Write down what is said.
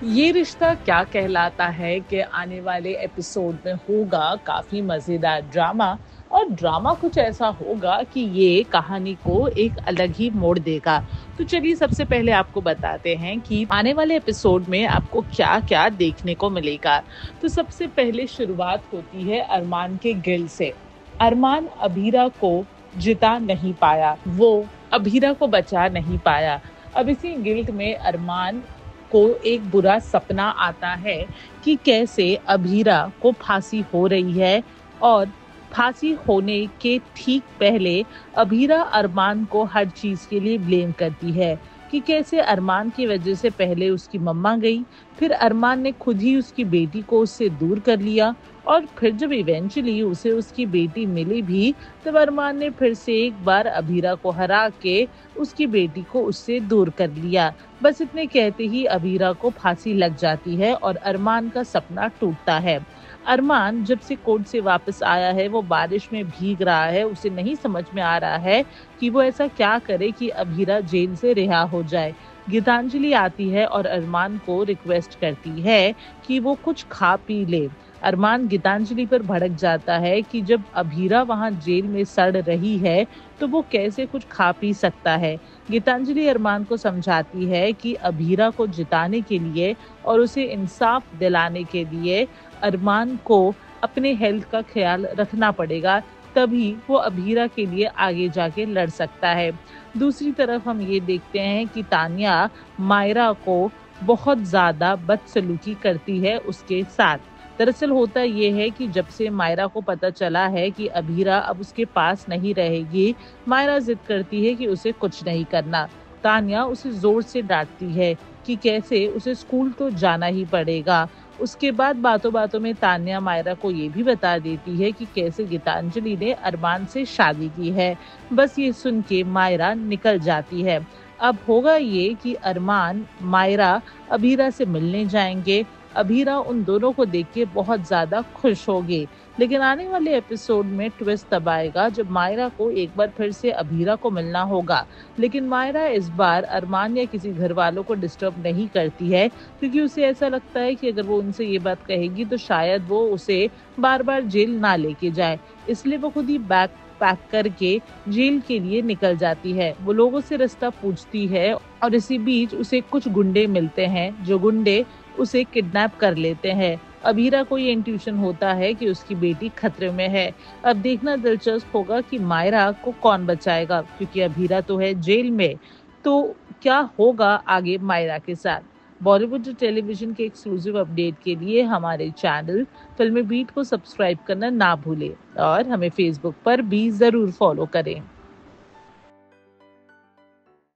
ये रिश्ता क्या कहलाता है कि आने वाले एपिसोड में होगा काफी मजेदार ड्रामा। और ड्रामा कुछ ऐसा होगा कि ये कहानी को एक अलग ही मोड़ देगा। तो चलिए सबसे पहले आपको बताते हैं कि आने वाले एपिसोड में आपको क्या क्या देखने को मिलेगा। तो सबसे पहले शुरुआत होती है अरमान के गिल से। अरमान अभीरा को जिता नहीं पाया, वो अभीरा को बचा नहीं पाया। अब इसी गिल्ट में अरमान को एक बुरा सपना आता है कि कैसे अभीरा को फांसी हो रही है। और फांसी होने के ठीक पहले अभीरा अरमान को हर चीज के लिए ब्लेम करती है कि कैसे अरमान की वजह से पहले उसकी मम्मा गई, फिर अरमान ने खुद ही उसकी बेटी को उससे दूर कर लिया, और फिर जब इवेंचुअली उसे उसकी बेटी मिली भी, तब अरमान ने फिर से एक बार अभीरा को हरा के उसकी बेटी को उससे दूर कर लिया। बस इतने कहते ही अभीरा को फांसी लग जाती है और अरमान का सपना टूटता है। अरमान जब से कोर्ट से वापस आया है वो बारिश में भीग रहा है। उसे नहीं समझ में आ रहा है कि वो ऐसा क्या करे कि अभीरा जेल से रिहा हो जाए। गीतांजलि आती है और अरमान को रिक्वेस्ट करती है कि वो कुछ खा पी ले। अरमान गीतांजलि पर भड़क जाता है कि जब अभीरा वहां जेल में सड़ रही है तो वो कैसे कुछ खा पी सकता है। गीतांजलि अरमान को समझाती है कि अभीरा को जिताने के लिए और उसे इंसाफ दिलाने के लिए अरमान को अपने हेल्थ का ख्याल रखना पड़ेगा, तभी वो अभीरा के लिए आगे जाके लड़ सकता है। दूसरी तरफ हम ये देखते हैं कि तानिया मायरा को बहुत ज्यादा बदसलूकी करती है उसके साथ। दरअसल होता ये है कि जब से मायरा को पता चला है कि अभीरा अब उसके पास नहीं रहेगी, मायरा जिद करती है कि उसे कुछ नहीं करना। तानिया उसे जोर से डांटती है कि कैसे उसे स्कूल तो जाना ही पड़ेगा। उसके बाद बातों बातों में तान्या मायरा को ये भी बता देती है कि कैसे गीतांजलि ने अरमान से शादी की है। बस ये सुन के मायरा निकल जाती है। अब होगा ये कि अरमान मायरा अभीरा से मिलने जाएंगे। अभीरा उन दोनों को देख के बहुत ज्यादा खुश होगी। लेकिन आने वाले एपिसोड में ट्विस्ट तब आएगा जब मायरा को एक बार फिर से अभीरा को मिलना होगा। लेकिन मायरा इस बार अरमान या किसी घर वालों को डिस्टर्ब नहीं करती है, क्योंकि उसे ऐसा लगता है कि अगर वो उनसे ये बात कहेगी तो शायद वो उसे बार बार जेल ना लेके जाए। इसलिए वो खुद ही बैग पैक करके जेल के लिए निकल जाती है। वो लोगों से रास्ता पूछती है और इसी बीच उसे कुछ गुंडे मिलते हैं जो गुंडे उसे किडनैप कर लेते हैं। अभीरा को ये इंट्यूशन होता है कि उसकी बेटी खतरे में है। अब देखना दिलचस्प होगा कि मायरा को कौन बचाएगा, क्योंकि अभीरा तो है जेल में। तो क्या होगा आगे मायरा के साथ। बॉलीवुड टेलीविजन के एक्सक्लूसिव अपडेट के लिए हमारे चैनल फिल्मी बीट को सब्सक्राइब करना ना भूलें और हमें फेसबुक पर भी जरूर फॉलो करें।